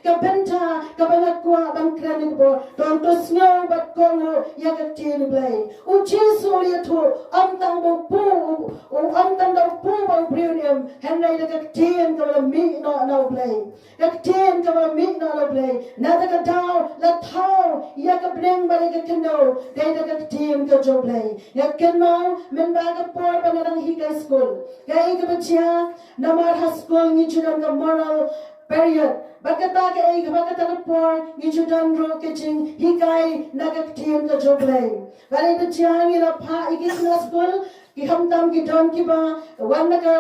Kabenta kabalakwa bangkran ko don to Sngew Bad Kohnguh ya ktien U Blei u Jesu liatu amtang bo pu u amtang do pu bo brium henry da ktien kabala mi no Blei ktien kabala mi no Blei na da dau la thau ya ka breng ba ka kendo dai da ktien ka jo Blei ya kenmau men ba ka por banarang hi ka school ya ik bachia namar ha school ni chudan ka moral period bakata ka ai bakata ka por ni chudan ro ke ching hikai naga ktien ka jo Blei bale da chiang ila pha ikis na school ki hamtam ki don ki ba wan ka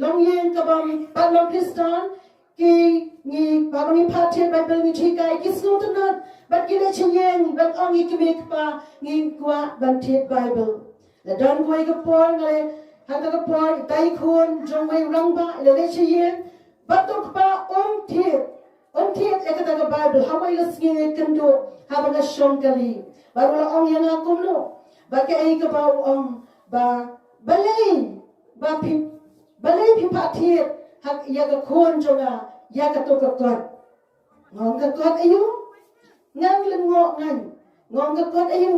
longyen ka bam palong kristan ki ni babang phathe bible ni hikai kis no tanat bat ki le chyen bat ong ki mek pa ni kwa ban the bible la don ko ka por ngale ha ka por dai khon jong wei rang ba le chyen batok pa ong thiet ekata ka bible hawai la snge kendo habanga shong kali baru ong yang akum no ba ke ai ka ba ong ba balai pi phathiet hak ya ka khon jonga ya ka to ka kot ngong ka kot ayu ngang len ngong ka kot ayu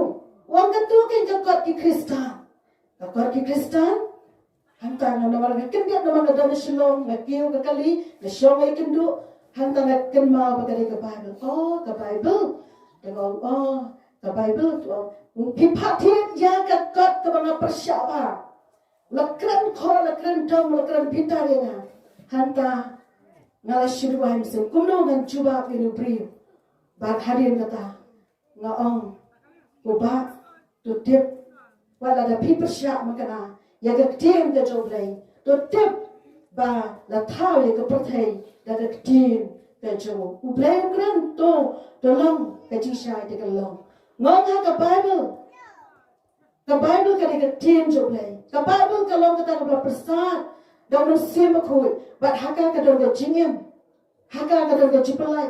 wang ka to ka kot ki kristan ka kot ki kristan hantang na naman kendiat naman na dami silong na kiyo ka kali na siyong ay kendo hantang na kenma bagay ka Bible ka Bible dagong ka Bible pipatid ya ka kot ka mga persyaba lakran ko lakran dom lakran pitar ya hanta ngala shirwa himsen kumno ngan juba pinu bri bag harin kata ngaong uba to tip wala da pi persya makana ya ktien ka jo Blei to tip ba la thau ya ka prathai da ktien ka jo U Blei gran to long ka chi shai de ka long ngong ha ka Bible ka ktien jo Blei ka Bible ka long ka ta ka prasad da no sim khoi bat haka ka do ka jingem haka ka do ka chipalai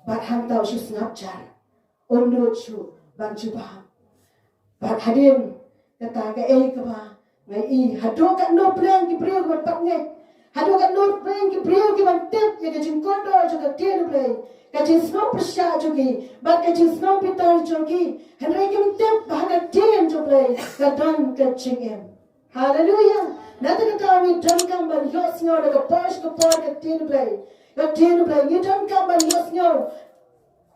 bat hang tau shi snapchat onno chu ban chu ba bat hadim kata ka ka ba ngai hado ka no plan ki priyo ka pat ngai hado ka no plan ki priyo ki ban tep ya ka jing kondo jo ka tien Blei ka jing snow prasha jo ki bat ka jing snow pitar jo ki henry kim tep ba ka tien jo Blei ka dan ka jingem hallelujah nata ka tawi dan kam ban yos ngo ka pash ka por ka tien Blei you dan kam ban yos ngo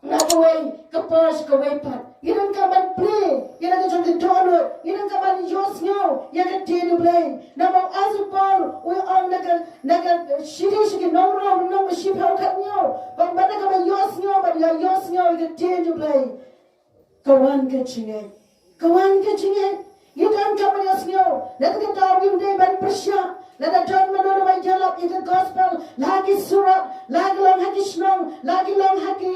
na ka wei ka pash ka wei pat you dan kam ban play you dan ka jong ka dono you dan kam ban yos ngo ya ka tien Blei na ba azupal we on na ka shiri no rom no ship how ka ngo ban ban ka ban yos ngo ban ya yos ngo ka tien Blei kawan ka chinge you don't come on your let the dog in day ban pressure let the John Manolo by Jalop in the gospel lagi surat lagi long haki snong lagi long haki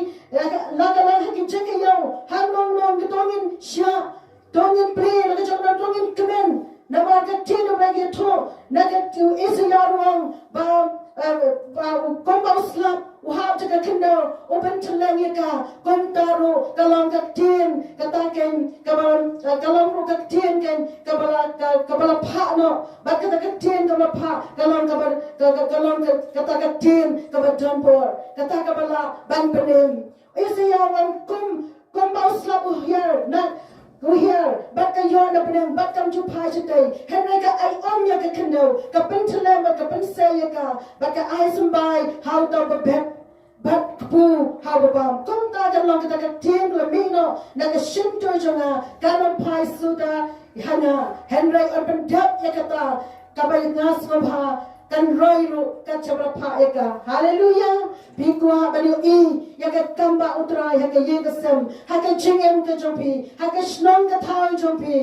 chekayo han long getongin sha tongin pray lagi John tongin kemen nama ka tino bagi to naga tu isyaruang ba komba slap uhap jaga kendo open telang ka kontaro kalong ka tien kataken kalong ro ka tien kan kabala pha no bat kata ka tien kabala pha kalong kata ka tien kabala dampor kata kabala ban penem isyaruang komba slap here na here, but the yarn of them, but come to Pajaday, Henrika, I own ya canoe, Kapintalem, Kapinsayaka, but the eyes and by, how the bed, but poo, how about, come that along the tin, Lamino, Naga Shinto Jona, Ganon Pai Suda, Hana, Henry Urban Dep Yakata, Kabayinas Mabha, kan roiru ka chabra pha eka hallelujah bikwa bani yaga kamba utrai haka yega sem haka chingem ka jompi haka shnong ka thau jompi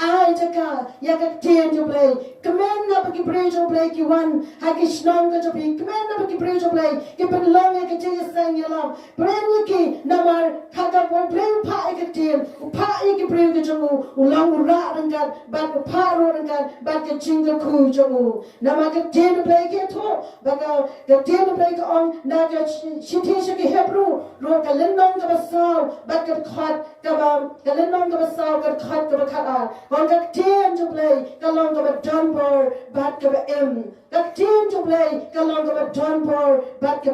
ai jaka yaga tien jo Blei kemen na bagi bre jo Blei ki wan haka shnong ka jompi kemen na bagi bre jo Blei ki pen long ya ka jeng sang yalam bre ki namar haka won bre pha eka tien pha eka bre ka jomu ulang ra rangan bat pha ro rangan bat ka chinga khu jomu nama ka tien Blei ke to baga ka tien Blei ka on na ka shiti shiki hebru ro ka lenong ka basau bat ka khat ka ba ka lenong ka basau ka khat ka khat a on ka tien Ju Blei kalong ka Don Bor bat ka ktien Ju Blei kalong ka Don Bor bat ka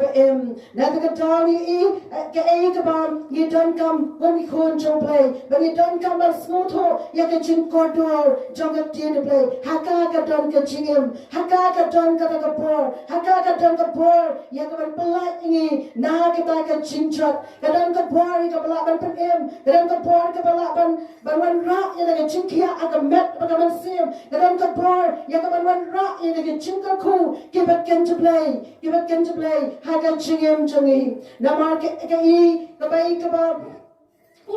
na ka dal yi ka ka bam yi don kam when we khon Ju Blei when you don kam ba smutho ya ka chin kodor jong ka ktien Ju Blei haka ka don ka chingim haka ka don ka bor haka ka don ka bor ya ka ban pelai ingi na ka ta ka chinjat ka don ka bor ka bala ban pen ka don ka bor ka bala ban wan ra ya ka chinkia ka met ba ka ban sim ka don ka bor ya ka ban wan ra ya ka chinka ku ki ba ken Ju Blei haka chingim chungi na mar ka ka bai ka ba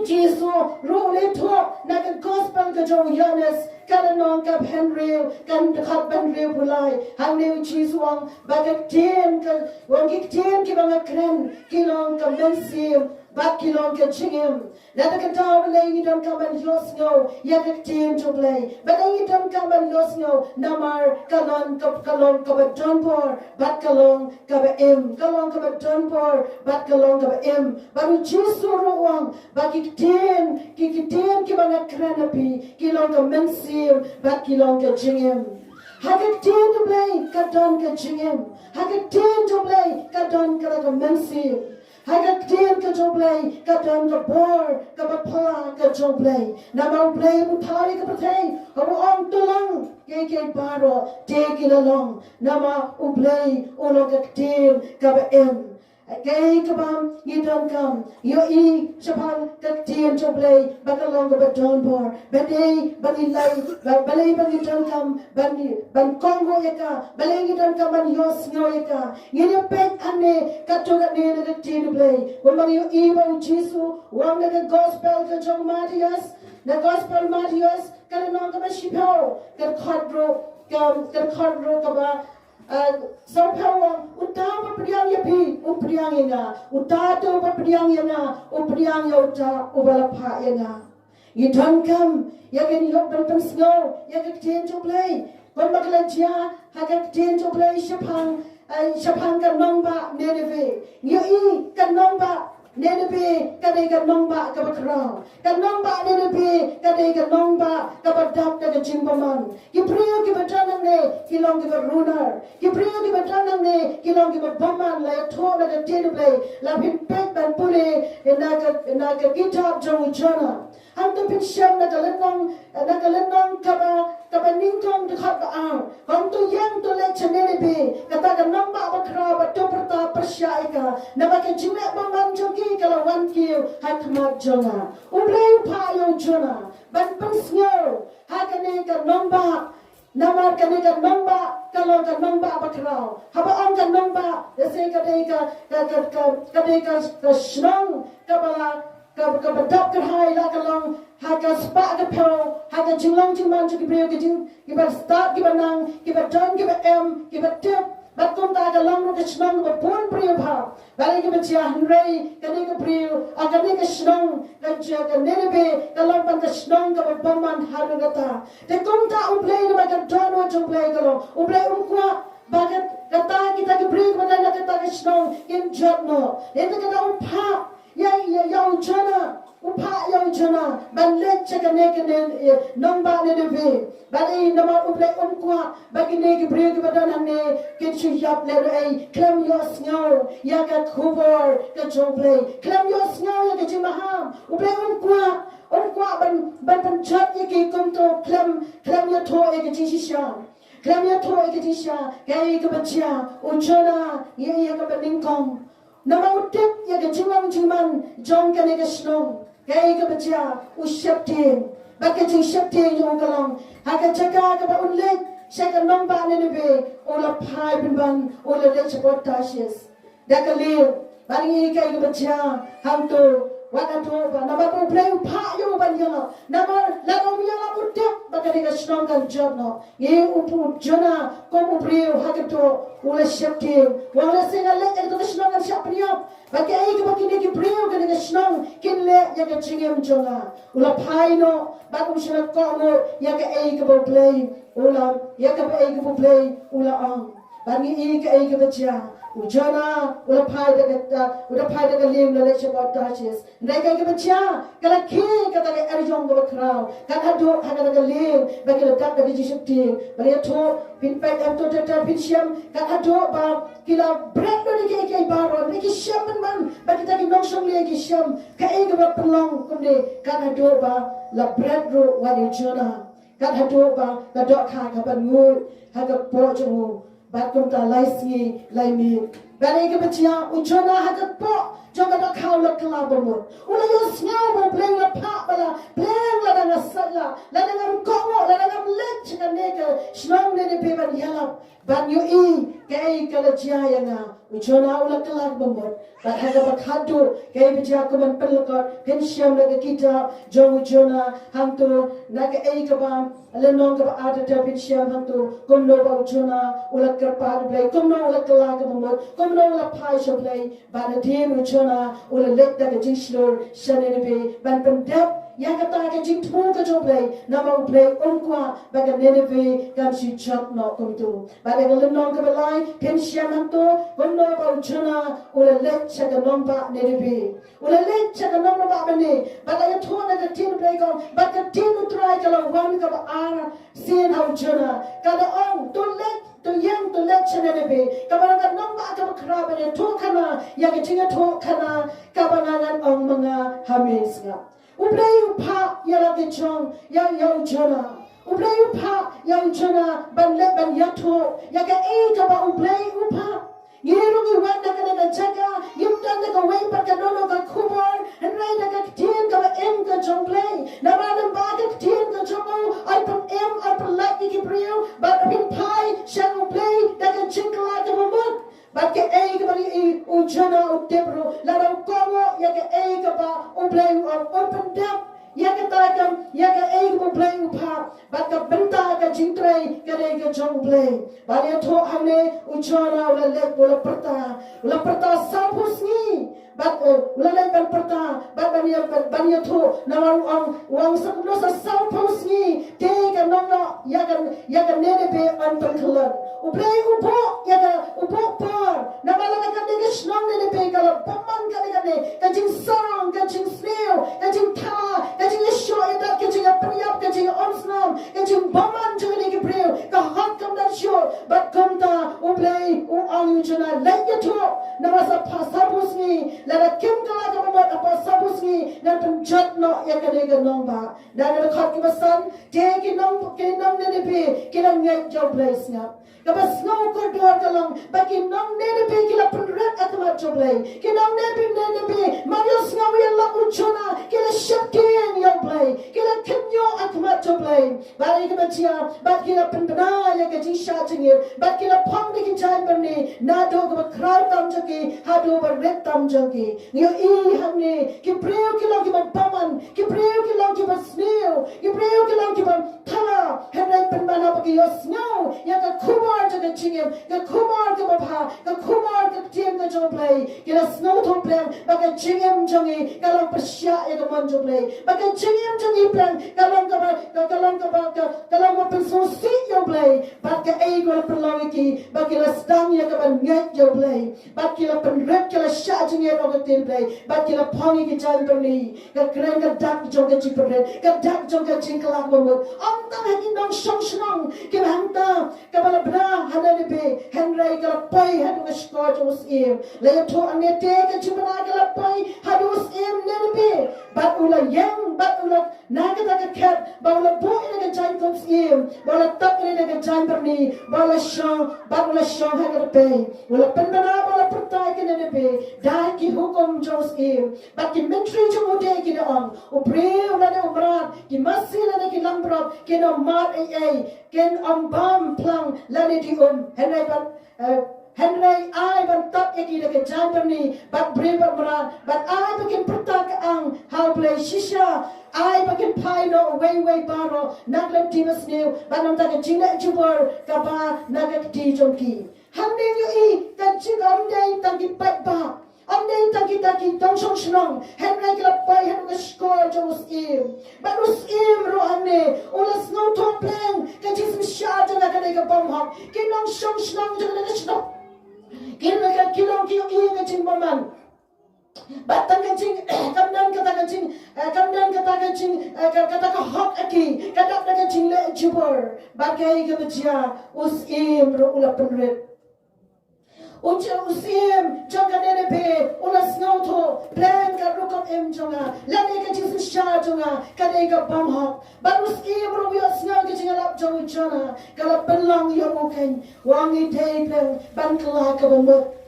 Jesus, rule to na ka gospel ka jong Johannes kan nong ka Henry kan khat ban re bulai hang ne Jesus wang ba ka ktien ka wang ktien ki ba nga kren kilong ka mensim ba kilong ka chingim na ka ta ba ni don ka ban los ngo ya ka ktien Ju Blei ba ni don ka ban los ngo namar kalon ka ba don por ba kalong ka ba kalong ka ba don por ba kalong ka ba ba ni Jesus ro wang ba ki ktien ki ba nga kren api kilong ka mensim ba kilong ka chingim haka ktien Ju Blei ka don ka chingim haka ktien Ju Blei ka don ka mensim haka ktien ka Ju Blei ka don ka bor ka ba pala ka Ju Blei na ma Blei mu thari ka patay ha mo ong tulang ke baro te kilalong na ma u Blei ulo ka ktien ka ba Kay kabam yidon kam yo chapal ktien Ju Blei bakalong ba don bor bade balilay balay yidon kam ban Kohnguh yaka balay yidon kam ban yos ngo yaka ngini pek ane katoga ne na ktien Ju Blei wamang yo ba Jesu wang na gospel ka jong Matias na gospel Matias kana nong ka ba shipo ka khodro ka ba so pawang utama priang yapi upriang yenga utato priang yenga upriang yota ubalapha yenga yidon kam yagen yok ban pan snow yagen ktien Ju Blei kon maklajia haga ktien Ju Blei shapang kan nongba neneve yo kan nongba nenebe kadai kan nongba ka bakrao kan nongba nenebe kadai kan nongba ka badap ka jimbaman ki priyo ki batanang ne kilong ki runar ki priyo ki batanang ne kilong ki baman la tho na ka Ju Blei la pin pek ban pule na ka kitab jong jana hang to pin sham na ka lenong ka ba ningkong de khat ba ang hang to yang to le chenebe kata ka nongba bakrao ba to prata persyaika na ba ka jime baman jogi kalau wan kiu hakmat jonga Blei pa yo jona ban pan sngew hakane ka nongba namar kane ka nongba kalau ka nongba bakrao haba ong ka nongba dese ka dei ka shnong ka bala ka badap ka hai la kalong haka spa ka pho haka jinglong jingman ju ki breu ki jing ki ba start ki ba nang ki ba don ki ba ki ba tip bat kom ta ka long ka shnong ba pon breu pha bale ki ba chia hanrei ka ne ka breu aga ne ka shnong ka chia ka nenebe ka long pan ka shnong ka ba baman haru gata te kom ta Blei na ba ka don Ju Blei ka long Blei kwa bagat kata kita ki breu ba na ka ta ka shnong kin jot no ne ta ka pa ya jana upha yang jana ban let chakane kene namba ne debe bali nama Blei kwa bagi ne ki breu ki badan ne kin chu yap le ai klam yo sngew ya ka khubor ka Ju Blei klam yo sngew ya ka jimaham Blei kwa ban chat ye ki kom to klam yo tho e ki jisha klam yo tho e ki jisha kai ka bacha ujana ye ka baningkong nama utip ya ka jiman jong ka ne ka snong kai ka bacha usyaptin bakka jing syaptin yo kalong haka chaka ka ba unlet shaka nongba ne be ola phai bin ban ola le support tashes dakaliu bani kai ka bacha ham to wana to ba nama Blei pha yo ban yo nama la ko mi la utip bakka ne ka snong kan jono ye upu jona ko Blei haka to ola syaptin wala singa le ka to snong kan syapniap bagi ai ke bagi ni Blei ka ne snong kin le ya ka chingem jonga ula phai no ba ko shina ko mo ya ka ai ke Blei ula ya ka ai ke Blei ula ang bagi ai ke bacha ujana ulapai daga lim la leche bot dashes nega ke bacha kala ke kata ke arjong go krau kan hado haga daga lim bagi la dak daga jisuk ting bali to pin pek am to tata pin siam kan hado ba kila bread do ke ke baro ni ki siam man bagi ta ki nong song le ki siam ka e ga pelong kumde kan hado ba la bread ro wa ni jona kan hado ba la dok kha ka ban ngu haga po jong Bad kumta lai singi lai mi. Bani ke bacia ujona hakat po jangan nak kau la kelabamut. Ula yo Sngew mo play la pa bala play la dengan sala la dengan komo la dengan lech kan neka snong ne pe ban yalap ban yo I kai kala jaya nga ujona ula kelabamut. Ban haga bakhadu kai bacia ko ban pelakot pensiam la kita jong ujona hantu naga ai ka ba lenong ka ada ta pensiam hantu kono ba ujona ula kerpa Blei kono ula kelabamut kono ula pai so Blei ban din ujona ula lek da jing slur shanene be ban pendap yang kata ke jing thu ke jo Blei nama Blei kwa baga nene be kan si chat no kum tu baga lenong ke belai pensiam hantu kono ba ujona ula lek cha ga nom ba nene be ula lek cha ga nom ba bane baga ya thu na ke tin Blei ko baga tin utrai kala wan ka ba ara sin ha ujona kada ong tu lek tu yang tu lek chene be kabaranga namba ka kraba ne to kana ya ke tinga to kana kabangan ong mga hamis nga U Blei upha ya la ke chong ya ujona U Blei upha ya ujona ban le ban ya to ya ke e ka ba U Blei upha Ngirung I wanda ka na jaga yumdan na ka way pa ka nono ka kumar and rai na ka ktien ka ba em ka chong Blei na ba na ba ka ktien ka chong ay pang em ay pang like ki brio ba pin pai shang U Blei da ka chinkla ka mamut ba ke e ka ba I ujana u tebro la ra kongo ya ke e ka ba U Blei u open dap ya ke takam ya ke e ka Blei u pa ba ka benta ka jingtrai ka re ka chong Blei ba ya to hane ujana ula lek ula perta sampus ni bat ula lek ban perta bat ban ya to na wang sakno sa sampus ni te ka nongno ya ka nene be an pengkelat U Blei upo ya ka upo par na bala ka ne ka snong nene be ka la paman ka ne ka jing song ka jing Sngew ka jing ta ka jing show that ka jing priap ka jing onsnom ka jing paman jing ne ki breu ka hot kam that show bat kam ta U Blei u ang jana let ya to na masa pasabus ni la da kim ka ka ba apa sabus ni na tum jat no ya ka ne ga nong ba na ga khat ki basan te ki nong ne be ki na ngai jo Blei snap ka ba snow ko dor ka long ba ki nong ne be ki la pun rat atma jo Blei ki nong ne be ma yo snow ya la u chona ki la shakien yo Blei ki la kinyo atma jo Blei ba ri ka ba chia ba ki la pun bana ya ka ji sha jing ba ki la phang ni ki chai ban ni na do ka ba krai tam jo ki ha do ba ret tam jo ki yo I ham ni ki breu ki lo ki ba paman ki breu ki lo ki ba Sngew ki breu ki lo ki ba thala henai pen bana ba ki yo Sngew ya ka kumar jo ka chingem ka kumar ka ba pha ka kumar ka tien ka jo Blei ki la Sngew thong plan ba ka chingem jo ngi ka lo pasya ya ka man jo Blei ba ka chingem jo ngi plan ka lo pen so si yo Blei ba ka e ko la pelong ki ba ki la stang ya ka ban ngai jo Blei ba ki la pen rep ki la sha jing ya ro ka tin Blei ba ki la phang ki chan pen ni ka kren ka dak jo ka chi pen ka dak jo ka ching kala mo mo am ta ha ki nong shong shong ki hang ta ka ba la bra ha na ni be hen rai ka la pai ha ka skor jo us em le ya to an te ka chi bana ka la pai ha do us em ne ni be ba ula yang ba ula na ka ta ka khat ba ula bo ina ka chan kom em ba la tak ina ka chan pen ni ba ula shong ha ka pe ula pen bana ba la perta ki ne be dai ki hukum jos em ba ki mentri jo mo de ki on U breu la ne umran ki masila ne ki lambrop ki no mat ai ken bam plang la ne di henai ban henai ai ban tak ki de jan ban ni bat breu ban mran bat ai bakin perta ka ang how Blei shisha ai bakin pai no way baro naglem timas new banam ta ka jingna jubor ka ba nagak ti jongki hamne yu I kan chingam dei ta ki pat ba Amnei taki tong song snong henrai kila pai hen ka skor jo us im ba us im ro amne ula snow tong plan ka jis mi sha jo na ka ne ka bom hok ki nong song snong jo na snong Kira kilong kiyo iya kacing paman. Batang kacing kamdan kata kacing kata hok aki kata kacing le jubur bagai ke beja usim ro ula penret usim jangan nenepe ula snauto plan ka rukam jonga lani kacing susha jonga kada ka bam hok bat usim ro yo snau kacing alap jong jona kala penlang yo muken wangi tei plan ban kala ka bomot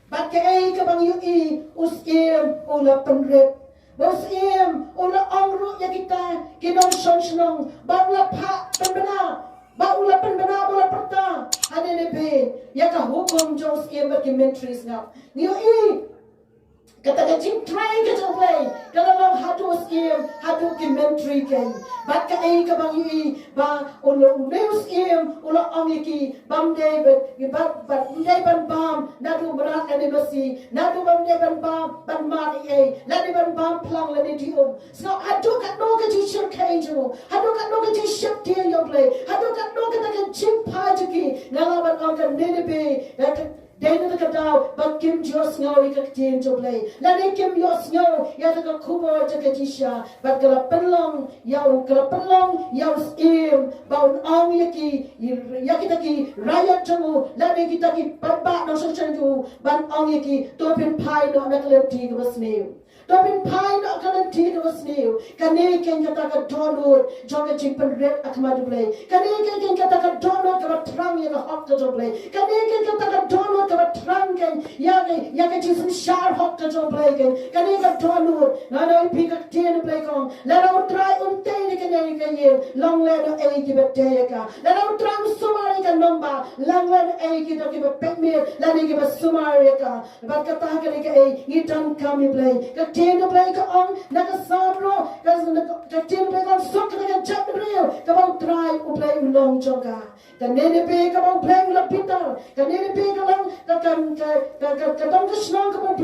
Bakai ke bang yui usim ula penret, usim ula angru ya kita kinong sonong, baula pak penbena, baula penbena baula perta, ada nebe ya ka hukum jong usim documentaries ngap, yui kata kacing try ke jong lay, kalau lang hadu usim hadu documentary kan, bakai ke bang yui ba ula usim ula angiki bam David, ban bam nadu berat ani besi nadu bam ban mari nadu bam plang lani dium so hadu kat no ke ji shir kai jo hadu kat no ke ji shir dia yo play hadu kat no ke tak jim pa jiki ngalaban angkan nenebe Dena tak tahu, bakim jos ngau ikat ktien joblay. Lani kim jos ngau, ya tak kubo jaga jisya. Bat kalau pelong yau im, baun ang yaki taki rakyat jamu. Lani kita ki babak nang senju, ban ang yaki topin pai no nak lepti ke basniu. Topin pai no akan lepti ke basniu. Kani ken kata ka download, jangan jimpen red akmadu play. Kani ken kata ka download ka terang ya ka hot ka joblay. Kani ken kata ka download kabat terangkan yang kecil share hot ke jom playkan kani kat download nana pi kat ktien playkong lana try untai ni kanya long lana ai ki bataya ka lana try sumari kan nomba lang lana ai ki to ki pekmir lana ki sumari ka bat kata ka ni ka ai ni dan kami play ktien play ka on naka sabro ka ktien play ka sok ka jat real ka bang try play long jonga kan nene pe ka bang play la pitar kan nene pe ka lang kadang kesenang kamu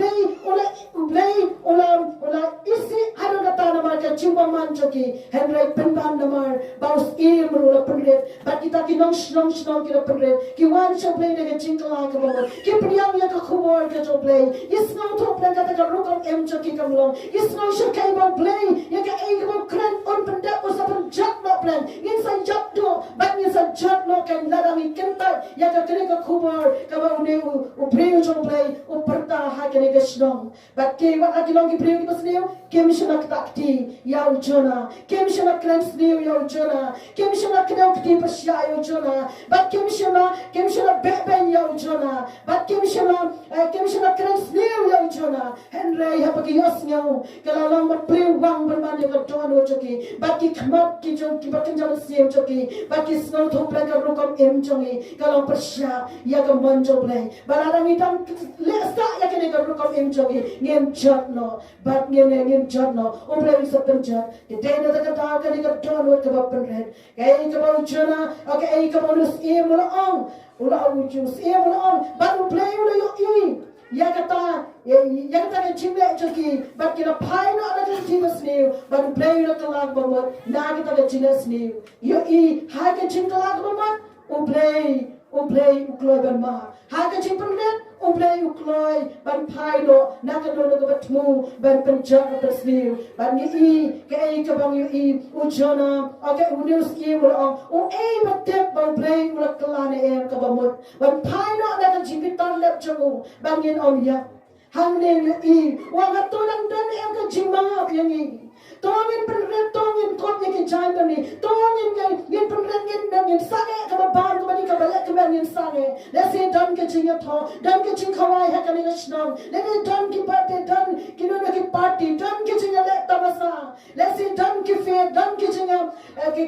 ula isi ada kata nama kacimba manjoki Henry penban nama baus im ula penret bat kita kinong senang kita penret kiwan so play dengan cingkala kamu ki priang ya kakuar ka so play isnau to plan kata ka rukam em joki kamlong isnau so kai ba play ya ka ai kamu kran on pendak usapan jat no plan insan jat do bat insan jat no kan ladami kentai ya ka kene ka kuar kamu ne upreu jong play uperta hakene gesnong bat ke wat akilong ki preu ki pasneu ke mishna takti ya ujona ke mishna klans neu ya ujona ke mishna kneu kti pasya ya ujona bat ke mishna beben ya ujona bat ke mishna klans neu ya ujona henry hapaki yos ngau kalalong bat preu wang bermane ka dono joki bat ki khmat ki jong ki batin jam sim joki bat ki snow thop la ka rukam em jongi kalong pasya ya ka manjo play balarang itam lesa ya kene ka rukam em jongi ngem jat no bat ngem jat no umre isa penjat de dena ta ka ka ni ka dono ka ba penret kai ka ba ujona okay ai ka bonus em ula ujus em bat play ula yo ya kata ka chimle joki bat kira pai no ala ka timas new bat play ula ka lag bomot na kita ka chinas new yo ha ka chim ka lag bomot uplay ukloi ban ma ha ka chim penret uplay ukloi ban pai no na ka do ka batmu ban penjak ka presniu ban ni ka ai ka bang yu ujona okay news ula batep ban play ula kalane em ka bomot ban pai no na ka jipitan lep jongu ban yin on ya hang ne yu wa ka tolang dan em ka jimap yang tongin penret tongin kot yang jai bani tongin yang penret yang sange ka babar ka bani ka balak ka bani sange lesi dan ka jing tho dan ka jing khawai ha ka ni snong lesi dan ki party dan ki jing le tamasa lesi dan ki fe dan ki jing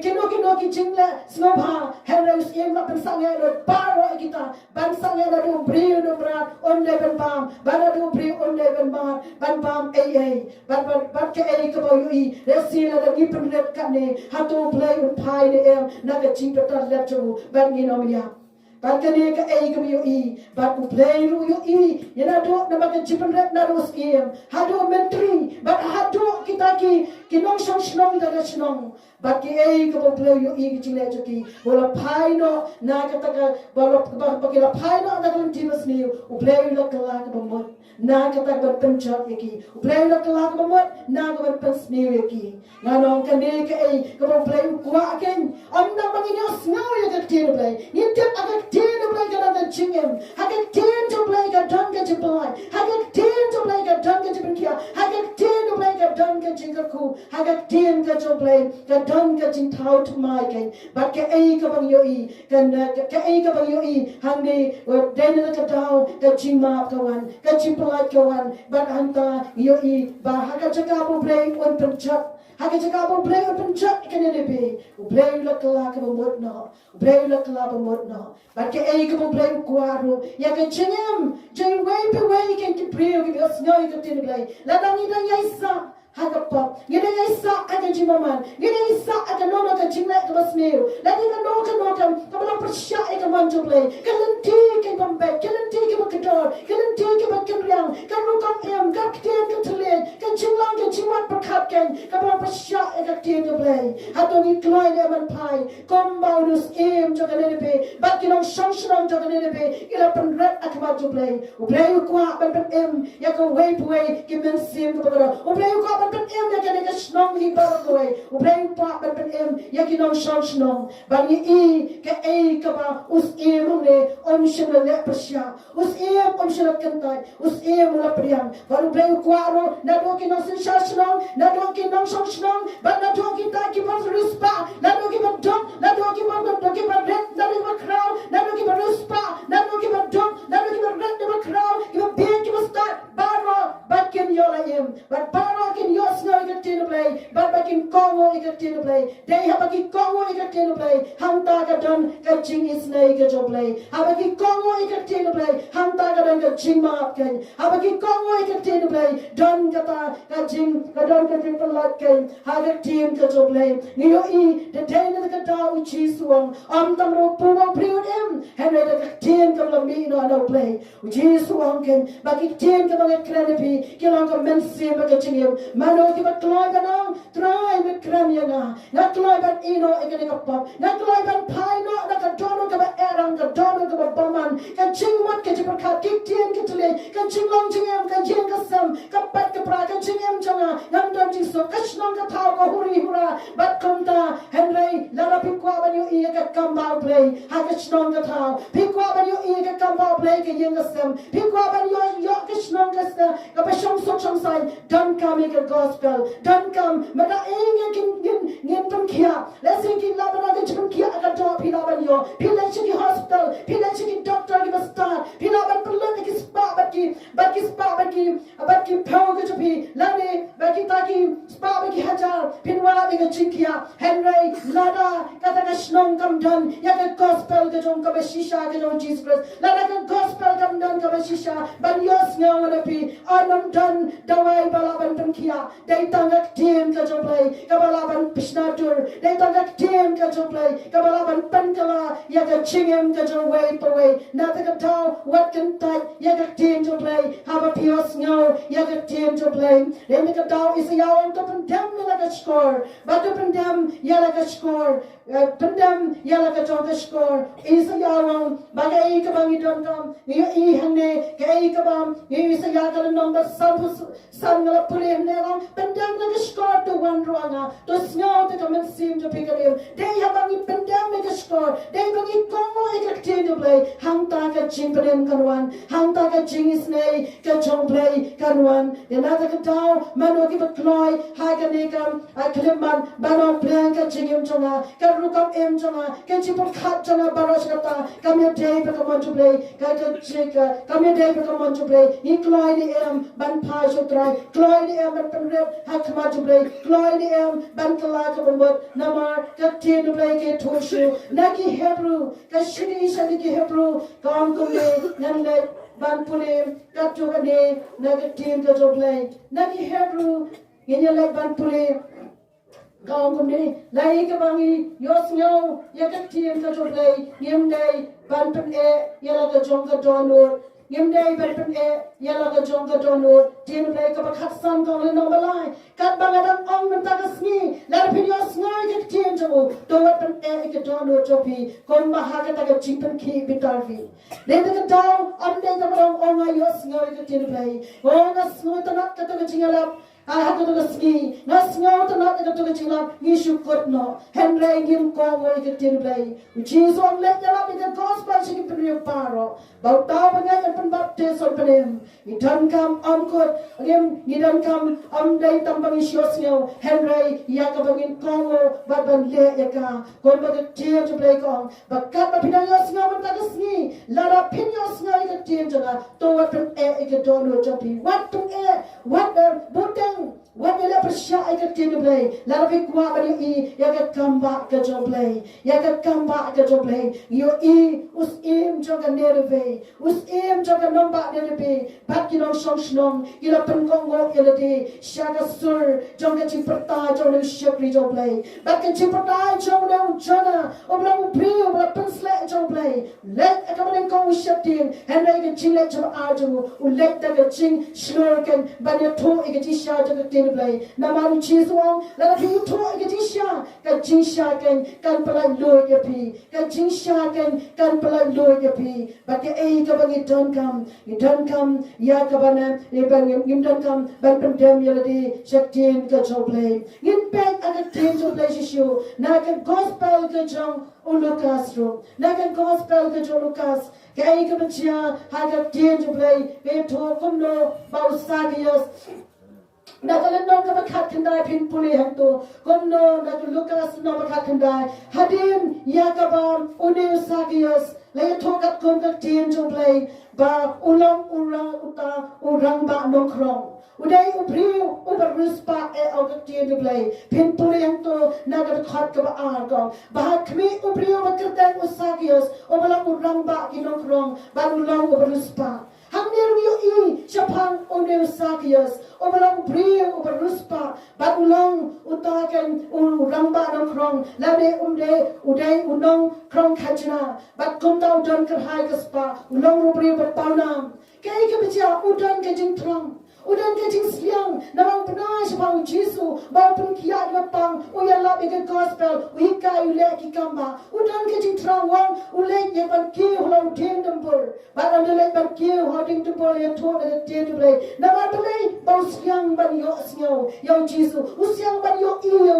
kino ki jing le snobha heroes em la pen sange lo baro kita ban sange la do brio do brat on le ben bam ban do brio on le ben bam ban bam ban ke ka ba yu lesi la da penret ka ne hatu play un pai ne em na ka jing to tar le chu ban ni no ya ban kani ka ei ka yo I bat U Blei ru yo I yana do na ba jipan rep na ro skiem hado mentri bat hado kita ki kinong song snong da snong bat ki ei ka U Blei yo I ki chile ki bola phai no na ka ta ka bola ba ki la phai no da kan timas ni U Blei la kala ka bomot na ka ta ba penchot ki U Blei la kala ka bomot na ka ba pens ni ki nganong kani ka ei ka U Blei kwa ken am na bangin yo sngaw ya ka tin U Blei ni tip aka tin U Blei ka na chingem aka tin U Blei ka dang ka jipai aka tin U Blei ka dang ka jipan kia aka tin U Blei ka dang ka jinga ku aka tin ka U Blei ka dang ka jing thau thmai ken bat ka ei ka bang yo I ka ei ka bang yo I hang ni den na ka dau ka jima ka wan ka jipai ka wan bat hanta yo I ba haka jaga U Blei on penchak haka jaga U Blei on penchak kan ni be U Blei la kala ka bomot no U Blei la kala bomot no bat ka ei ka U Blei kwaro ya ka chingem jai way pe way kan ki prio ki os noi ka tin Blei la dang ida yaisa hagapap ngida yaisa aga jimaman ngida yaisa aga nono ka jingla ka basneu la ngida no ka ka bala persya ka manjo Blei ka lenti ka bambe ka lenti ka bakador ka lenti ka bakriang ka rukam em ka ktien ka tule ka jinglang ka jimat perkhat ken ka bala persya ka ktien ka Blei hatoni kloi le man pai kombaunus em jo ka ne be bat kinong songshong jo ka ne be ila penret akma jo Blei U Blei kwa ban em ya ka way ki men sim ka bakador U Blei kwa ban em ya ka ne ka snong hi ba ko U Blei kwa ban em ya kinong song ban I ka ei ka ba us em ne om shina le persya us em om shina kentai us em la priang ban U Blei kwa ro na do kinong sensation na do kinong song ban na do kita ki ba ruspa na do ki ba dom na do ki ba red na do ki ba crown na do ki ba ruspa na do ki ba dom na do ki ba red na ba crown ki ba bien ki ba start baro bakin yo la em but baro kin yo snow ka tin Blei but bakin kongo ka tin Blei dei ha bakin kongo ka tin Blei hanta ka don ka jing is nei ka jo Blei ha bakin kongo ka tin Blei hanta ka don ka jing ma ken ha bakin kongo ka tin Blei don ka ta ka jing ka don ka tin lat ken ha ka tin ka jo Blei ni yo I de dei na ka da u chi suang am tam ro pu mo priod em hen re ka tin ka la mi no no Blei u chi suang ken bakin tin ka ba krenepi ki long ka men sim ka chingem mano ki ba kloi ba nong try me kranya na kloi ba ino e ka ka pop na kloi ba pai no na ka dono ka ba erang ka dono ka ba baman ka ching mat ka jipa ka ki tien ka tule ka ching long chingem ka jing ka sam ka pat ka pra ka chingem changa ngam dam jing so ka shnong ka thau ka huri hura bat kom ta henrei la ra pi kwa ba yo I ka kam ba Blei ha ka shnong ka thau pi kwa ba yo I ka kam ba Blei ka yeng ka sam pi kwa ba yo ka shnong ka sa ka ba shong sok shong sai don't come in the gospel don't come mata ngin tam kia let's say ki la ba ga chum kia ka to pi la ba yo pi la chi hospital pi la chi doctor ki start pi la ba pulun ki spa ba ki phau ga chu pi la ne ba ki ta ki spa ba ki hajar pin wa de ga chi kia henry lada ka ta ka shnong kam dan ya ka gospel ga jong ka ba shisha ga jong Jesus Christ la ka gospel kam dan ka ba shisha ban yos nga wa pi anam dan dawai balaban tam kia dai tangak tim ka jo Blei ka balaban pishnatur dai tangak tim ka jo Blei ka balaban pankala ya ka chingem ka jo way pa way na ta ka tau wat kan tai ya ka tim jo Blei ha ba pios ngau ya ka tim jo Blei dai ka tau is ya on to pandem la ka score ba to pandem ya la ka score pandem ya la ka jo ka score is ya on ba ga I ka bang I don kam ni I hangne ka I ka bam ni is ya ka number san ngala puli ne lang pandem la ka score to one ronga to snow to come and seem to pick him dei ha bang I pandem ka score dei bang I kongo I ka tin to Blei hang ta ka jing pandem kan wan hang ta ka jing is nei ka jong Blei kan wan de na ta ka tau mano ki ba kloi ha ka ne kam a klimman bano plan ka jing em chonga ka ru kam em chonga ka chi por khat chonga baros ka ta kam ye dei ba ka man to Blei ka chik kam ye dei ba ka man to Blei ni kloi ni em ban pa so trai kloi ni em ban pen rep ha kama to Blei kloi ni em ban kala ka ban namar ka tin Blei ke thoshu na ki Hebrew ka shini shani ki Hebrew kam ko me nan le ban pule ka to ka ne na ka tin ka to Blei na ki Hebrew yen ye le ban pule Gong kum ni lai ka bangi yos nyau ya ka tien ka jo blei ngim dei ban pen ya la ka jong ka donut ngim dei ban pen ya la ka jong ka donut tien blei ka ba khat san gong le no balai kat bang adam ong men ta ka sni la pin yos ngai ka tien jo to wat pen ka donut jo pi kon ma ha ka ta ka jing pen ki bitar vi le ta dau am dei ta ong ong ai yos ngai ka tien blei o na snu ta na ka ta ka jingala I have to go ski. No snow to not to get you up. You should put no. Henry Gim Congo, you get in play. Which is on let you up in the gospel, she can be a paro. But down again and baptist open him. You don't come on good. Again, you don't come on day tumbling snow. Henry Yakabang in Congo, but when let you come. Go back a tear to play on. But cut up in your snow and let us see. Let up in your snow, you get tear to that. To open air, you get don't know jumpy. What to air? What the booting? When you never shot, I get to play. Let me go out and you eat. You get come back at your play. You get come back at your play. You eat, was aim jog a near the bay. Was aim jog a number near the bay. Back you know, song shnong. You up and Congo in the day. Shaga sur, jog a chipperta, jog a ship reach your play. Back in chipperta, jog a jana. Obla Brio, but a pencil your play. Let a coming Congo ship in. And I can ching let your arju. Who let the ching slurken. But your toe, you get shot of the play. Namaru Chiswang, let you talk at Isha, can Jinshaken, can polite lawyer P, can Jinshaken, can polite lawyer P, but the eight of it don't come, Yakabana, you don't come, but condemn Yelady, Shaktin, Kajong play. You beg at the change of place issue, Nakan gospel Kajong, Ulukas room, Nakan gospel Kajong Lucas, Kaikabacha, Haga change of play, they talk from no, Bausagias. Nakalan no kabakat kandai pin puli hantu kono nakulukas no kabakat kandai hadin yakabam uni sagios lay tokat konga tien to play ba ulang uta urang ba nongkrong uday upriu ubaruspa ogat tien to play pin puli hantu nakabakat kaba argong ba kmi upriu bakertan usagios ubalang urang ba kinongkrong ba ulang ubaruspa Hamir yu Japan oneu sakias obalang brio oberuspa bat ulang utakan uramba nong krong lade uday unong krong kajna bat kumtau don kerhai kaspa ulang brio bat paunam kai ke bicara udan kajing trong udan kajing siang namang penai sebang Jesu bau penkiat lapang uyalap ike gospel uhikai ulek kikamba udan kajing trong wang ulek ye ban ki hulang ting dempur bat andalek ban ki hoding dempur ye thot de te play namang play bau siang ban yo sngew yo Jesu usiang ban yo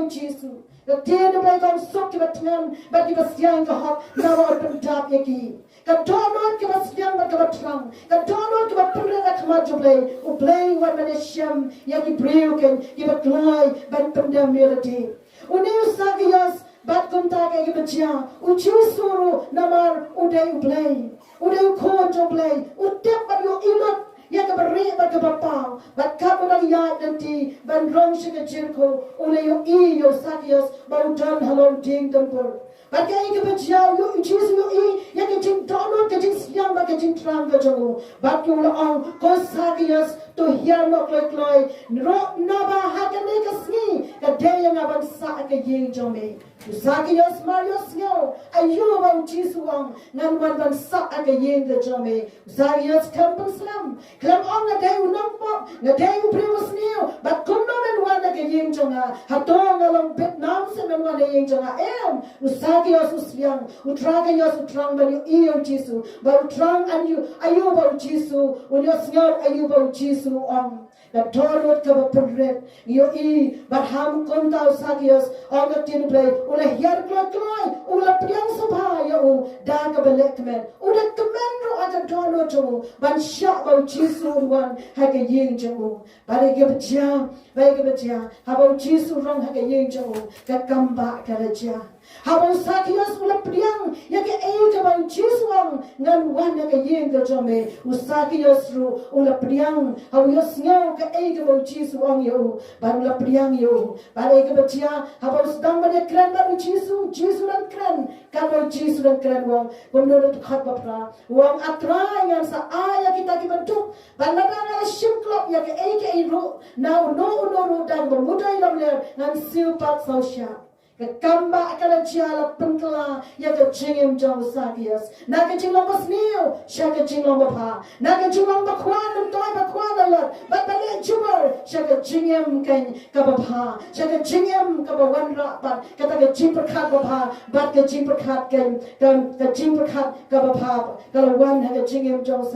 Jesu the te de play kon sok ki batngan bat ki siang ka hok nawa pen tap yeki Kadonot ke siang bat ke trong kadonot ke perda ke majublay ublay wat manisham yaki breuken ki batlay ban pendam melody uniu sagios bat kumta ke bacha ucisuru namar uday ublay ko joblay utep bat yo ilot ya ke beri bat ke bapau bat kabulang ya nanti ban rong sing jirko unayo yo sagios baudan halong ding tempur Bagai ke berjauh, you choose you ya ke jing dono ke jing siang ba ke jing trang ke jongu. Bat you laong kosagias to hiar nok loy ro naba hakane ke sni ke day yang abang sa ke ying jome. Kosagias marios ngau ayu ba Jesu wang ngan wan ban sa ke ying ke jome. Kosagias kampung slam klam ong na day unong pop na day u primus niu bat kuno men wan ke ying jonga hatong along Vietnam se men wan ying jonga Sagios usiang, utragayos utrang ban you Jesu, ba utrang ayu ba Jesu, unyos ngau ayu ba Jesu ong. The tornot ka pagret, you but ham kontao sagios ong at tin play, ula hiar kloy, ula priang sabha yo, daga balekmen, ula commander at the tornot jo, ban shot ba Jesu one hag a ying jo, but I give a jam, how about Jesu wrong hag a ying jo, that come back at a jam. Habang sakios ula priang yake eiga bang Jesuang ngan wan yake yeng ke jome usakios ru ula priang hau yos ngau ke eiga bang Jesuang yo ban ula priang yo ban eiga bacia habang sedang ban kran ban Jesu dan kran kan bau Jesus dan keren wong kumno tu khat bapra wong atra yang sa aya kita ki bentuk banana ngala simklop ya ke ru now no dan bermudai lam le ngan siu pak sosial Kekamba akan jala pengkala ya ke jingim jong sagias. Naga jinglong pasniu, syaga jinglong bapa. Naga jinglong bakwan, toy bakwan alat. Bapale jumar, syaga jingim kan kabapa. Syaga jingim kabawan rapat. Kata ke jing perkat bapa, bat ke jing perkat kan ke jing perkat kabapa. Kalau wan ha ke jingim jong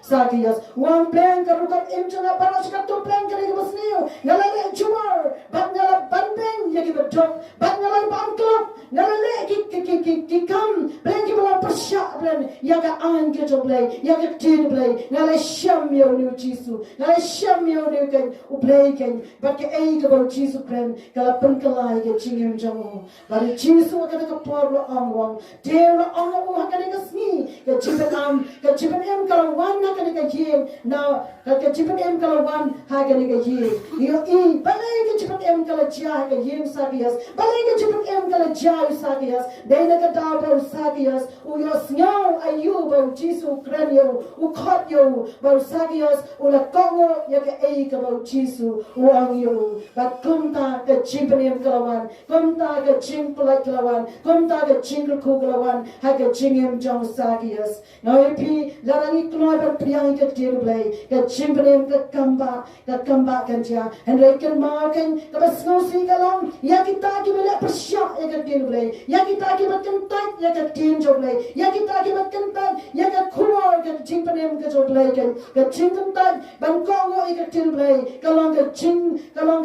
sagias. Wan plan karukat im jong apa syaga tu plan kari pasniu. Ngalale jumar, bat ngalap banbeng ya ke bedok. Bat ngalai bangkok ngalai ki kam blen ki bala persyak blen ya ka an ke jo blai ya ka tin blai ngalai syam yo ni jisu ngalai syam yo ni kan u blai kan ba ke ai ka ba jisu blen kala pengkalai ke jingim jong ba jisu ka ka por lo ang wang de lo ang u ha ka ni ka sni ka jiban em kala wan na ka ni ka jing na ka jiban em kala wan ha ka ni ka jing yo I balai ka jiban em kala ja ka jing sagias balai Jipuk em kala jai sagias, dena ka dabo sagias, uyo Sngew ayu bau jisu kranyo, ukot yo bau sagias, ula kongo ya ka ei ka bau jisu uang yo, bat kumta ka jipun em kalawan, kumta ka jing pelai kalawan, kumta ka jingkel ku kalawan, ha ka jingem jong sagias. Ngau pi larangi kloy bat priang ka dir blai, ka jipun em ka kamba kan ja, and rekan makan ka basnosi kalam, ya kita ki bela persyak ya ka tin blai ya kita ki makentat ya ka tin jo blai ya kita ki makentat ya ka kuar ka jing panem ka jo blai kan ka jing kentat ban kongo ya ka tin blai kalong ka jing kalong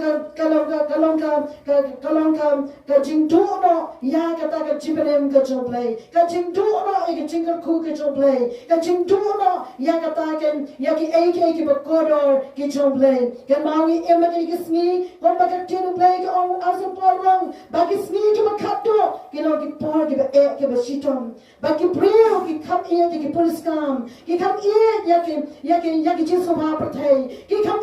ka jing tu no ya ka ta ka jing panem ka jo blai ka jing tu no ya ka jing ku ka jo blai ka jing tu no ya ka ta kan ya ki ai ki bakodor ki jo blai kan mawi emat ki sngi kon ba ka tin blai ka on aso porong bagi sni ki makato kilo ki por ki ba ki ba shitom bagi brio ki kam ki pulis kam ki kam ya ki jisu ma prathai ki kam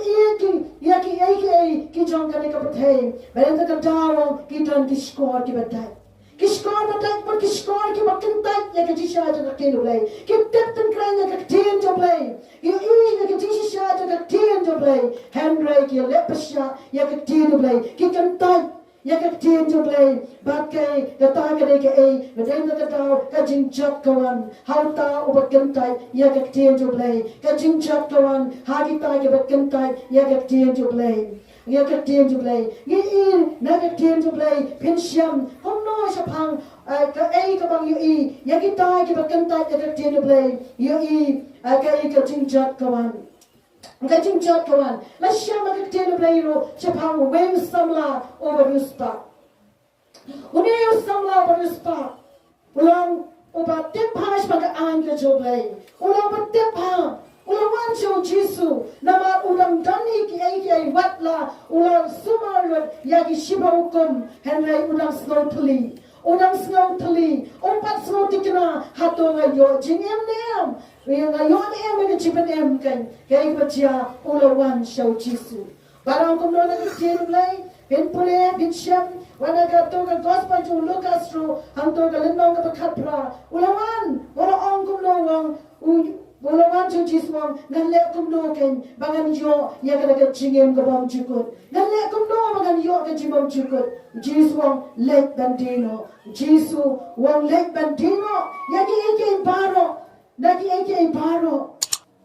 ki jong ka ni ka prathai balen ka dawo ki ton ki score ki badai ki score ki makentai ya ki jisha ja ka tin blai ki tetten kran ya ka tin jo blai ki ya ki jisha ja ka tin jo blai Henry ki lepasha ya ka tin blai ki kantai ya ka tin jo blai bat kai ka ta ka de ke ai bedai ka ta ka jing chat kawan hauta ubakentai ya ka tin jo blai ka jing chat kawan hagi ta ke bakentai ya ka tin jo blai ya ka tin jo blai ye na ka tin jo blai pensiam hom no sapang ka ai ka bang yo ya ki ta ke bakentai ya ka tin jo blai yo ka jing chat kawan Gajing jat kawan, la syama ka tenu blairo, chapang wem samla overuspa. Uneyo samla overuspa. Ulang uba tepash baga an ka joblay. Ulang ba tepa, ulang wancho jisu, nama ulang dani ki ai watla, ulang sumarlo yagi shiba hukum, henry ulang snow puli. Udang Sngew teli, umpat Sngew tikna hato ngayo jingem nem, ngayo nem nga jiban em kan, kaya baca ulawan show jisu. Barang kumno na kecil blai, bin pule bin syam, wana kato ka gospel jo Lucas ro, hanto ka lindong ka bakapra, ulawan, wala ong kumno wang ulawan jo jisu wang ngalle kumno kan, bangan yo ya ka jingem ka bang jukut, ngalle kumno bangan yo ka jibang jukut. Jisu wang lek bandino, Jisu wang lek bandino, yagi eke baro, nagi eke baro,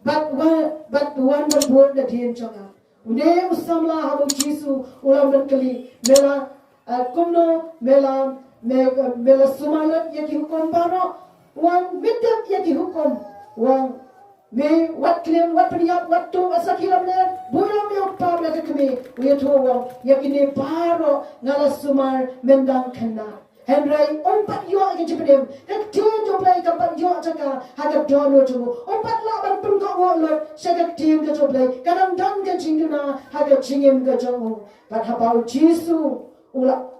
but one berbuat na diin jonga. Unde usamla hamu Jisu ulam dan kali mela kumno mela sumalat yagi hukum baro, wang midap yagi hukum, wang me wat klem wat peniyap wat tu asakiram le buram yo pabla kami we to wang yakini baro ngala sumar mendang kena Henry umpat yo ke jipedem ka tin jo play ka pat yo jaka haga dono jo umpat la ban pun ko wo lo saga tin ka jo play kadang dan ka jinguna haga jingem ka jo but habau Jisu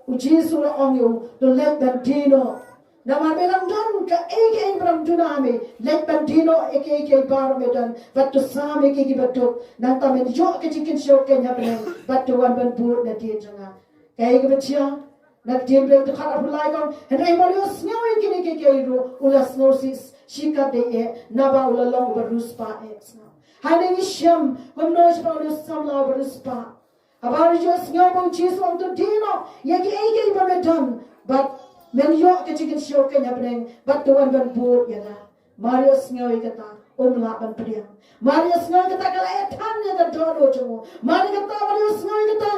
Jisu la ong yo to let them dino nama belang dan ka eke belang dunami let bandino eke bar medan but to sam eke batuk nanta men jo ke jikin show ke nyabeng but to one ban bur na dia janga kaya ke bacia nak dia belang to kharap lai kong henry molio Sngew eke ro ulas nosis shika de naba ulalong beruspa now. Hane isham homno shpaulus samla beruspa. Abar just nyobo Jesus on to dino yagi ege bamedan but men yo ke chicken show ke nyabneng but the one ban board yana. Mario sngoy kata umla ban priang. Mario sngoy kata kala etan ya ka dodo jomo. Mario kata Mario sngoy kata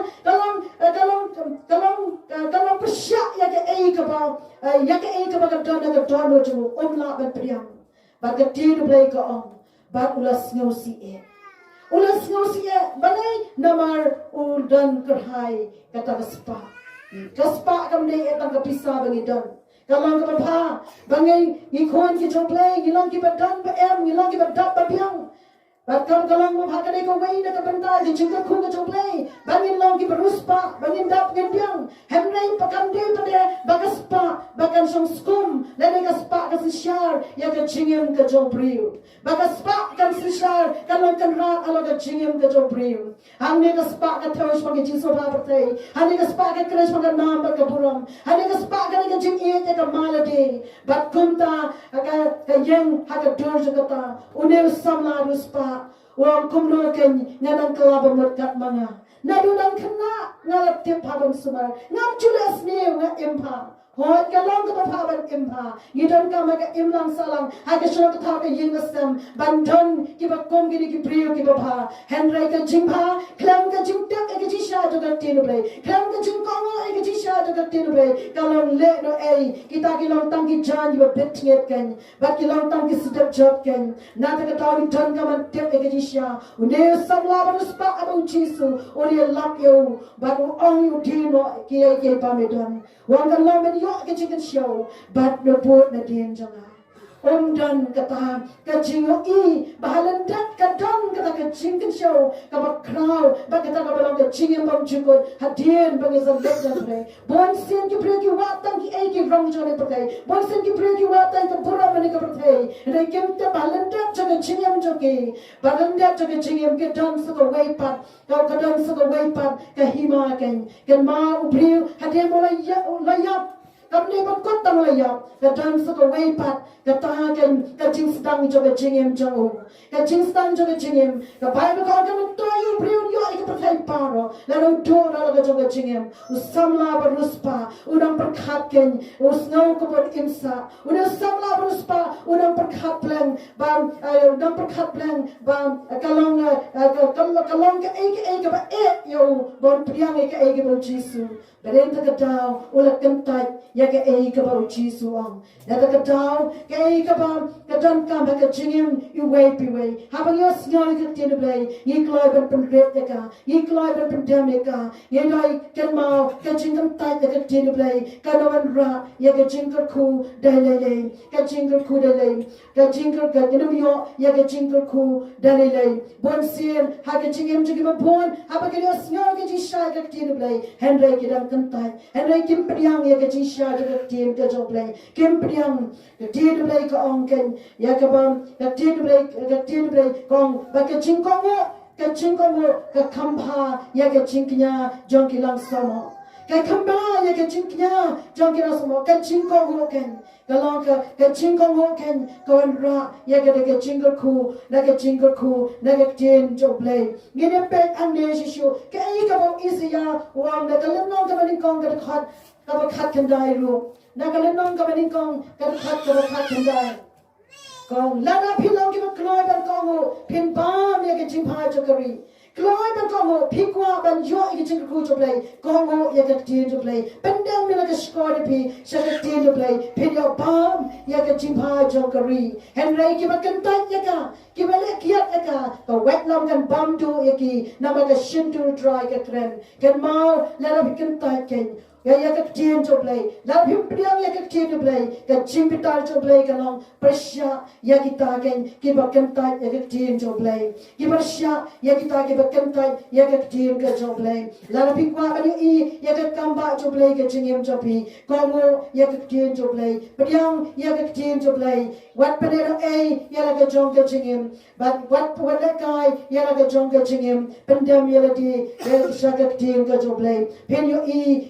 kalong persya ya ke ba ka dodo jomo umla ban priang. But the tea to play go on. But ulas ngosi Ulas ngosi balay namar udan kerhai kata kaspa kamne etang kapisa bangidan. Kalang kapapa bangay ngikon ki joplay ngilang ki badan ba ngilang ki badap ba biang. But kalang mo hakane ko way na kabantay ki chingka ku ka joplay bangin lang ki beruspa bangin dap ngin biang. Hemray pakamde pade bagaspa bakan song skum lele kaspa ka sisyar ya ka chingim ka jobriu. Bagaspa kan sisyar kalang kan rat ala ka chingim ka jobriu. Hane kaspa ka thawish pag jiso ba patay. Hane kaspa ka kresh pag nam ba ka buram. Hane kaspa ka ka jing ya ka malade. But kumta ka yeng ha ka dur jagata une samla ruspa. Wang kumno ken ngadang kalaba mutkat mga. Nadunang kena ngalap tip habang sumar. Ngam julas niyo nga impa. Hoy kalong ka papaban impa. Ngidon ka maga imlang salang. Haga siya ka tawag yingasam. Bandon kibakom gini kipriyo kibaba. Henry ka jingpa. Klam ka jingtak ega jisya dogat tinublay. Klam ka jingkongo ega jisya dogat tinublay. Kalong le no ay. Kita kilong tang ki jan yiba bitngit ken. Bat kilong tang ki sedap jot ken. Nata ka tawag don ka man tip ega jisya. Uneo samlaban uspa abang jisu. Uneo lak yo. Bat ong yu dino kiya kiya pamidon. Wang kalong men yo ke chicken show but no boat na din janga dan kata ka jingo bahalan dak ka don kata ka chicken show ka ba crowd ba kata ka balang ka chingem bang jukot hadien bang isang dek na pre bon sin ki pre ki watang ki ai ki rong jone patay bon sin ki pre ki watang ka pura mani ka patay re kem ta bahalan dak ka chingem joke bahalan dak ka chingem ke don sa ka way pat ka don sa ka way pat ka hima ken ma ubriu hadien mo layap Kamne bakot tang layap, kadang suka waypat, katahagan, kajing sedang joga jingim jauh, kajing sedang joga jingim, kapai bakal kamu toyu priun yo ikapatay paro, lalu do lalu joga jingim, usamla beruspa, udang perkatken, usngau kapot imsa, udang samla beruspa, udang perkatlang, udang perkatlang, kalong ka eke ba yo, bon priang eke ba Jisu. Berenta kataw ulat kentai ya ke ka ba Jisu ang. Nata kataw ke ka ba kadan ka ba ka jingim you way piway. Habang yo sngaw ka tinublay, yiklay ban pendret ka, yiklay ban pandemic ka, yedai kan mau ka jingam tai ka tinublay, kanawan ra ya ka jingkar ku dalay, ka jingkar ku dalay, ka jingkar ka yo ya ka jingkar ku dalay. Bon sir ha ka jingim jingim bon, habang yo sngaw ka jishay ka tinublay, Henry kidang kantai Henry kimpriang ya kajisya ya tim ka joblay kimpriang ka tin blay ka ongken ya ka bam ka tin blay kong ba ka jingkongo ka kambha ya ka jingknya jongki lang samo ka kambha ya ka jingknya jongki lang samo ka jingkongo ken kalong ka jingkongo ken kawan ra ya ka jingkar ku na ka tin joblay ngine pek ang ne shishu ka ai ka bang isya wang na kalenong ka maning kong ka khat kendai ru na kalenong ka maning kong ka khat kendai kong lana pilong ki ba kloi ban kong pin bam ya ka jingpa jokari kloi ban kong pikwa ban yo ya jingkar ku joblay kong ya ka tin joblay pendang mi na ka skor pi sa ka tin joblay pin yo bam ya ka jingpa jokari Henry ki ba kantai ya ka ki ba le kiat ya ka wet lam kan bam tu ya ki na ba ka shintu dry ka kren kan mau la ra kantai ken ya ka tin joblay la him priang ya ka tin joblay ka jimpitar joblay ka long presya ya kita ken ki ba kantai ya ka tin joblay ki presya ya kita ki ba kantai ya ka tin ka joblay la ra pikwa ba ni ya ka kamba joblay ka jingim jobi kongo ya ka tin joblay priang ya ka tin joblay wat panero ya la ka jong ka jingim but wat la kai ya la ka jong ka jingim pendam ya la di ya ka tin ka joblay pen yo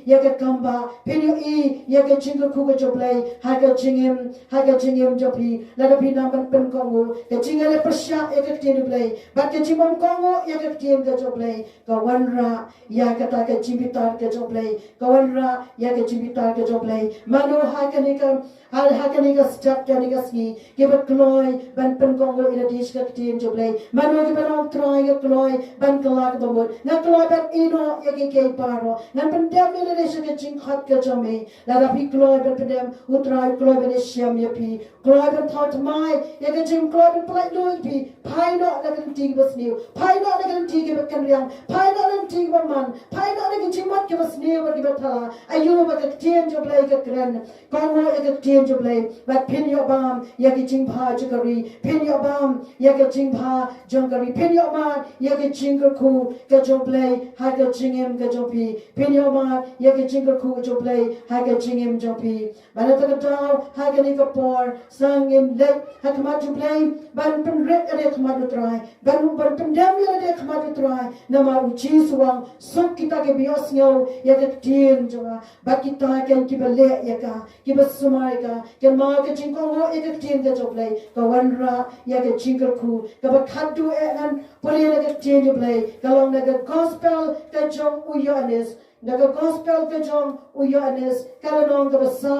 ya ka kamba penyo I yaga jingle kuga joblay haga jingim jopi lada pina ban pen kongo ke jingale persya yaga ktien blay bat ke jimom kongo yaga ktien ke joblay kawanra yaga ta ke jimbitar ke joblay kawanra yaga jimbitar ke joblay mano hakanika step kanika ski give a glory ban pen kongo ina dish ke ktien joblay mano give a try ke glory ban kelak bamut na glory ban ino yaga ke paro nan pendam ina dish ke jing khat ke jome lada pi glory ban pendam utrai glory ban syam ya pi glory ban thought mai yaga jing glory ban play do pi pai no la kan ting bas new pai no la kan ting ke kan riang pai no la ting ba man pai no la kan jing mat ke bas new ba ki ba thala ayu ba ke ktien joblay ke kran kongo ke ktien joblay but pin your bam yaga jing pha jagari pin your bam yaga jing pha jangari pin your man yaga jing ku ke joblay ha ke jingem ke jopi pin your man yaga jing ku joblay ha ke jingem jopi bana ta daw ha ke ni ka por sang in lek ha kama joblay ban pen red ade kama do try ban pen dam ya ade kama do try nama uji suang suk kita ke bios ngau yaga ktien joga ba kita ken ki bale yaga ki basumai ka ken ma ke jing kongo yaga ktien ke joblay ka wanra yaga jing ku ka ba khadu an poli yaga ktien joblay ka long yaga gospel ka jong uyanes naga gospel ke jong uyanes kalanong ka basa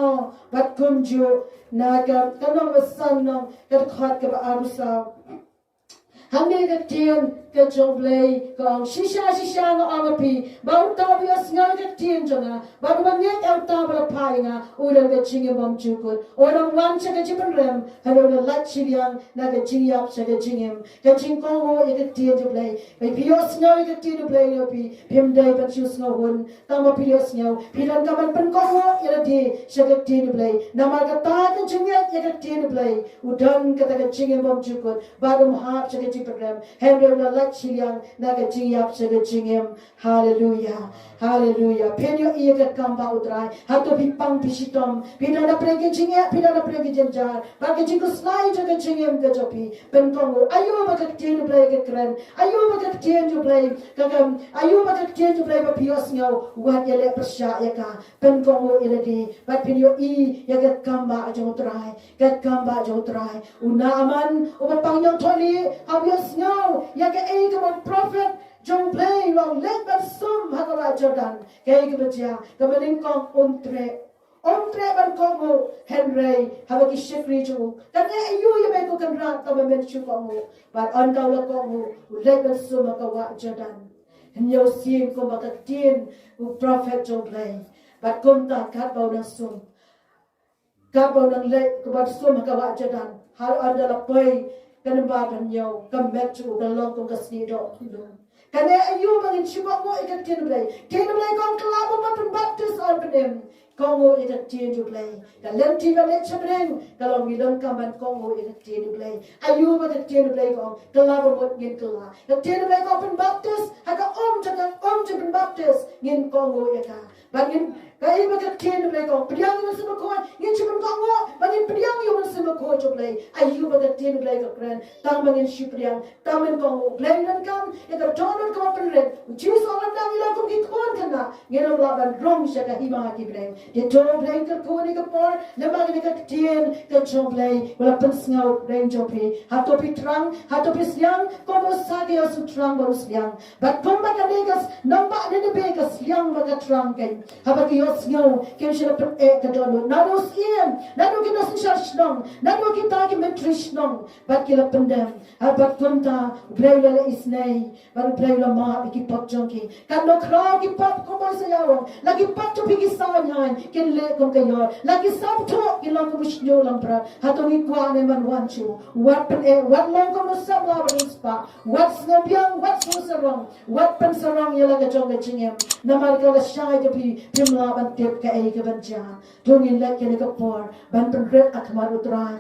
bat kunjo naga kanong basan nong ka khat ka ba arusa hamne ka tien ka joblay ka shisha nga amapi ba uta bias nga ka tien jonga ba mangek uta ba pai nga ulang ka jinge bom jukut orang wan cha ka jipan rem halo na lat chiliang na ka jingyap cha ka jingem ka jingkongo ka tien joblay ba bios nga ka tien joblay yo pi pim dai ba chus nga hun tama bios nga pilan ka man pen kongo ila di cha ka tien joblay na ma ka ta ka jingyap ka tien joblay udan ka ta ka jinge bom jukut ba dum ha cha ka jipan rem halo na chiliang naga jingyap saga jingem hallelujah hallelujah penyo iyaga kamba utrai hato pipang pisitom pidana prege jingya pidana prege jenjar bagi jingu slai jaga jingem ga jopi penkongo ayo baga ktien blai ga kran ayo baga ktien jo blai kagam ayo baga ktien jo blai ba pios ngau wat yale persya yaka penkongo iladi bat penyo I yaga kamba jo utrai ga kamba jo utrai una aman uba pangyang tholi habios ngau yaga Come prophet Jong Blei long let but sum hagala Jordan kay gabja kamaling kong omtre ban kongo Henry habaki shikri ju kane ayu yame ko kanra kamamen chu kongo but andaw la kongo let but sum hagala Jordan nyo sim ko makatien prophet Jong Blei but kumta kat baw ng sum kat baw ng let ko bat sum hagala Jordan har andala pay kanba kanyo kamet chu kalong ko kasni do kane ayu bangin chiba mo ikat tien blay kong klabo ma pen baptist on penem kongo ikat tien blay kalam ti bale chabreng kalong midong kaman kongo ikat tien blay ayu ba ikat tien blay kong klabo mo ngin kala ikat tien blay kong pen baptist haka pen baptist ngin kongo ika bangin kay ba ikat tien blay kong priang mo sa ko ngin chiban kongo bangin priang yo mo sa ko joblay ayu ba ikat tien blay ka kran tang bangin shipriang tamen kongo blay nan kam ika Donald ko pen red Jesus orang dang ila ko ki kon kana ngeno laban rong siya ka hima ki blay de to blay ka ko ni ka por le ba ni ka tien ka jo blay wala pen sngew blay jopi hatopi trang hatopi siang ko mo sa ge su trang bo siang but komba ka negas nomba ne be ka siang ba ka trang ken haba ki yo sngew ke siya pen ka dono na do siem na do ki no siya shnong na do ki ta ki metrishnong but ki la pendem haba komta blay la isnay baru play la ma biki pop junkie kan no kra ki pop ko ba sa yawo lagi pop to biki sa nyan ken le ko kayo lagi sab to ki lang ko misnyo lang pra hato ni kwa ne man wan chu wat pen wat lang ko no sa la ba spa wat no biang wat so sa rong wat pen sa rong yela ka jong ka chingem na mar ka la shai de pi pim la ban tep ka e ka ban ja dong in le ke ne ka por ban pen red akmar utrai